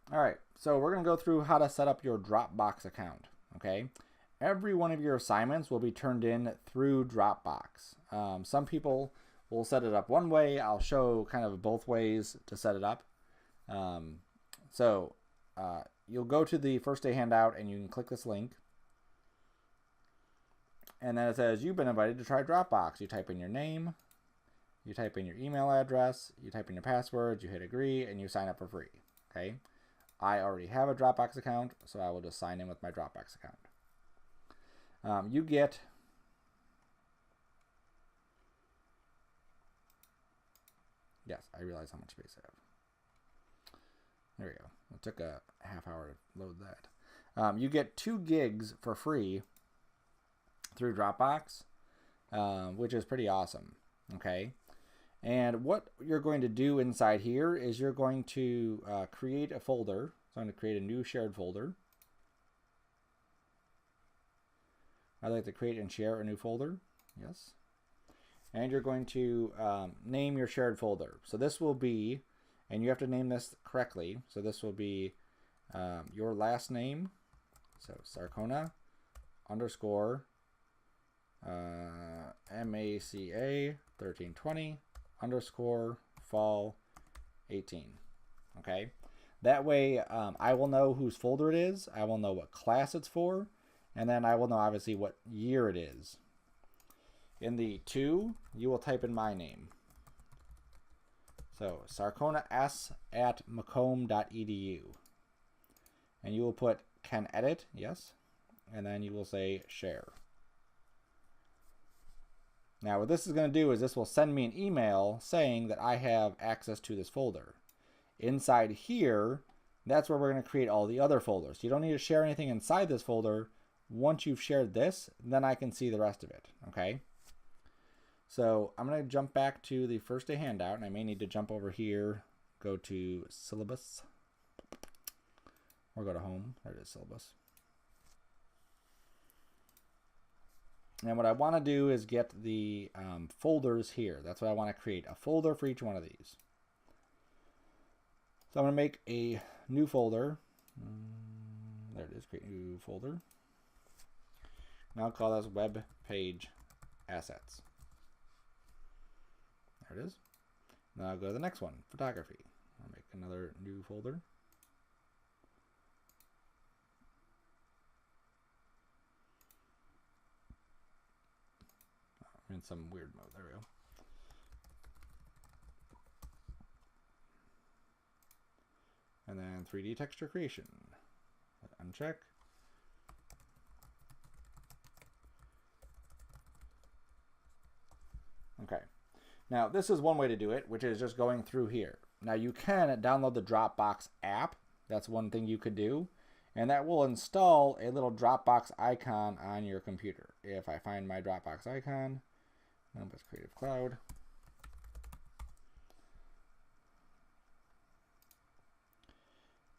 All right, so we're going to go through how to set up your Dropbox account, okay? Every one of your assignments will be turned in through Dropbox. Some people will set it up one way. I'll show kind of both ways to set it up. Um, so you'll go to the first day handout and you can click this link. And then it says, you've been invited to try Dropbox. You type in your name, you type in your email address, you type in your passwords, you hit agree, and you sign up for free, okay? I already have a Dropbox account, so I will just sign in with my Dropbox account. You get yes, I realize how much space I have. There we go. It took a half hour to load that. You get 2 gigs for free through Dropbox, which is pretty awesome. Okay. And what you're going to do inside here is you're going to create a folder. So I'm going to create a new shared folder. I'd like to create and share a new folder. Yes. And you're going to name your shared folder. So this will be, and you have to name this correctly. So this will be your last name. So Sarcona underscore MACA 1320 underscore fall 18. Okay. That way I will know whose folder it is. I will know what class it's for. And then I will know obviously what year it is. In the 2, you will type in my name. So sarconas@macomb.edu. And you will put can edit, yes. And then you will say share. Now what this is going to do is this will send me an email saying that I have access to this folder. Inside here, that's where we're going to create all the other folders. You don't need to share anything inside this folder. Once you've shared this, then I can see the rest of it, okay? So I'm going to jump back to the first day handout, and I may need to jump over here, go to syllabus, or go to home. There it is, syllabus. And what I want to do is get the folders here. That's what I want to create, a folder for each one of these. So I'm going to make a new folder. There it is, create new folder. And I'll call this web page assets. There it is. Now I'll go to the next one, photography. I'll make another new folder. I'm in some weird mode. There we go. And then 3D texture creation. Uncheck. Okay. Now this is one way to do it, which is just going through here. Now you can download the Dropbox app. That's one thing you could do. And that will install a little Dropbox icon on your computer. If I find my Dropbox icon, it's Creative Cloud.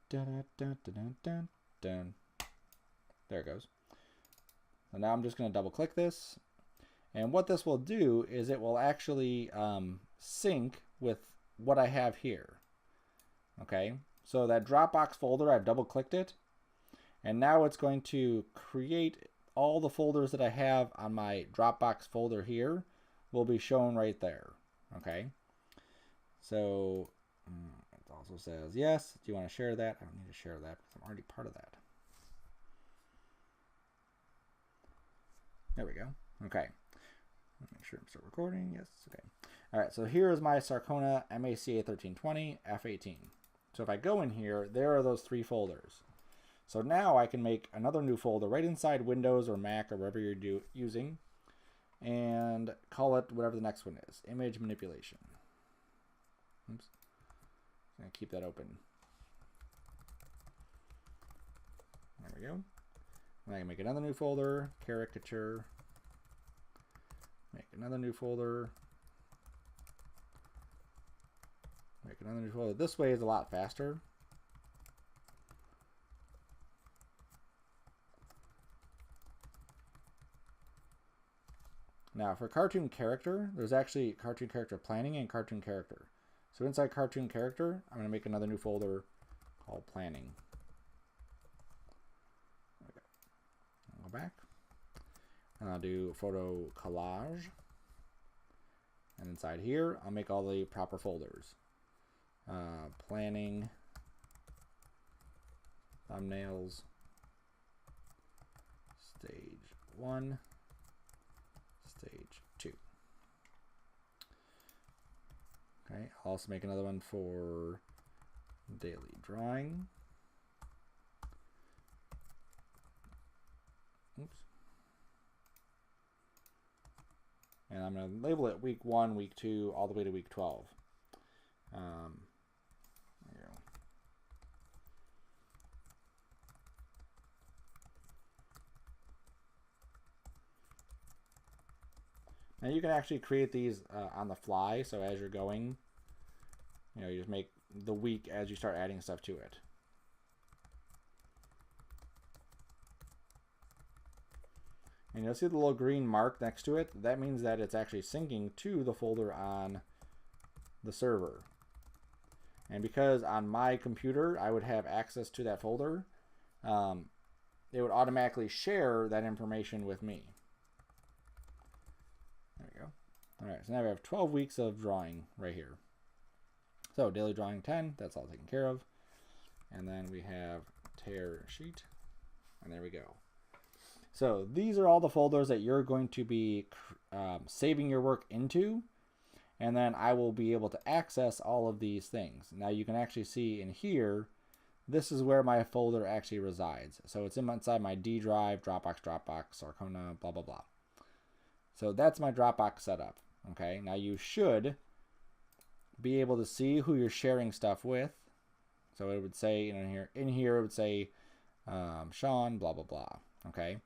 Dun, dun, dun, dun, dun. There it goes. So now I'm just going to double click this. And what this will do is it will actually sync with what I have here. Okay, so that Dropbox folder, I've double clicked it. And now it's going to create all the folders that I have on my Dropbox folder here will be shown right there. Okay, so it also says, yes, do you want to share that? I don't need to share that because I'm already part of that. There we go. Okay. Make sure I'm still recording. Yes. Okay. All right. So here is my Sarcona MACA 1320 F18. So if I go in here, there are those 3 folders. So now I can make another new folder right inside Windows or Mac or wherever you're using, and call it whatever the next one is. Image manipulation. Oops. I'm gonna keep that open. There we go. And I can make another new folder, caricature. Make another new folder. Make another new folder. This way is a lot faster. Now for cartoon character, there's actually cartoon character planning and cartoon character. So inside cartoon character, I'm going to make another new folder called planning. Okay. I'll go back. And I'll do photo collage. And inside here, I'll make all the proper folders. Planning, thumbnails, stage 1, stage 2. Okay, I'll also make another one for daily drawing. Oops. And I'm going to label it week 1, week 2, all the way to week 12. There you go. Now you can actually create these on the fly, so as you're going, you just make the week as you start adding stuff to it. And you'll see the little green mark next to it. That means that it's actually syncing to the folder on the server. And because on my computer I would have access to that folder, it would automatically share that information with me. There we go. All right, so now we have 12 weeks of drawing right here. So daily drawing 10, that's all taken care of. And then we have tear sheet, and there we go. So these are all the folders that you're going to be saving your work into, and then I will be able to access all of these things. Now you can actually see in here, this is where my folder actually resides. So it's inside my D drive, Dropbox, Arcona, blah, blah, blah. So that's my Dropbox setup. Okay, now you should be able to see who you're sharing stuff with. So it would say, in here it would say Sean, blah, blah, blah. Okay.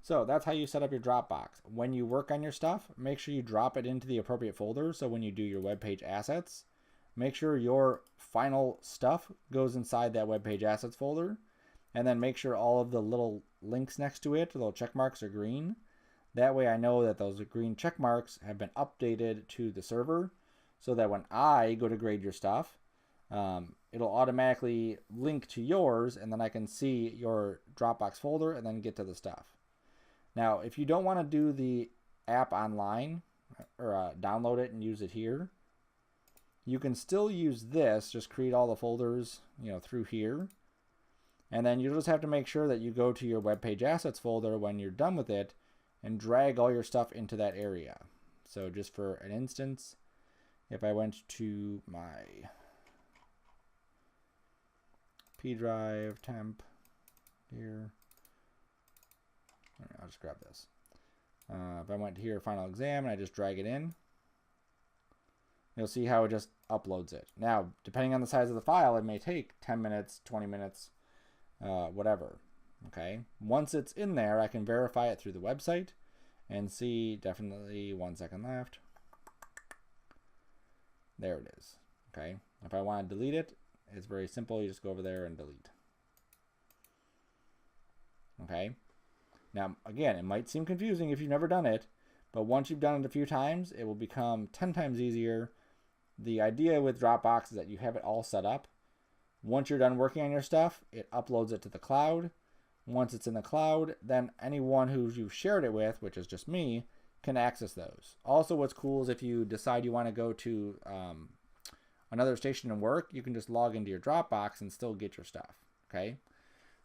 So that's how you set up your Dropbox. When you work on your stuff, make sure you drop it into the appropriate folder. So when you do your web page assets, make sure your final stuff goes inside that web page assets folder. And then make sure all of the little links next to it, the little check marks, are green. That way I know that those green check marks have been updated to the server, so that when I go to grade your stuff, it'll automatically link to yours, and then I can see your Dropbox folder and then get to the stuff. Now, if you don't want to do the app online or download it and use it here, you can still use this, just create all the folders, through here. And then you just have to make sure that you go to your web page assets folder when you're done with it and drag all your stuff into that area. So just for an instance, if I went to my P drive temp here, I'll just grab this. If I went here, final exam, and I just drag it in, you'll see how it just uploads it. Now, depending on the size of the file, it may take 10 minutes, 20 minutes, whatever. Okay. Once it's in there, I can verify it through the website and see definitely 1 second left. There it is. Okay. If I want to delete it, it's very simple. You just go over there and delete. Okay. Now, again, it might seem confusing if you've never done it, but once you've done it a few times, it will become 10 times easier. The idea with Dropbox is that you have it all set up. Once you're done working on your stuff, it uploads it to the cloud. Once it's in the cloud, then anyone who you've shared it with, which is just me, can access those. Also, what's cool is if you decide you want to go to another station and work, you can just log into your Dropbox and still get your stuff. Okay?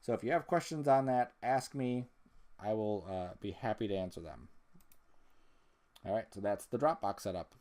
So if you have questions on that, ask me. I will be happy to answer them. All right, so that's the Dropbox setup.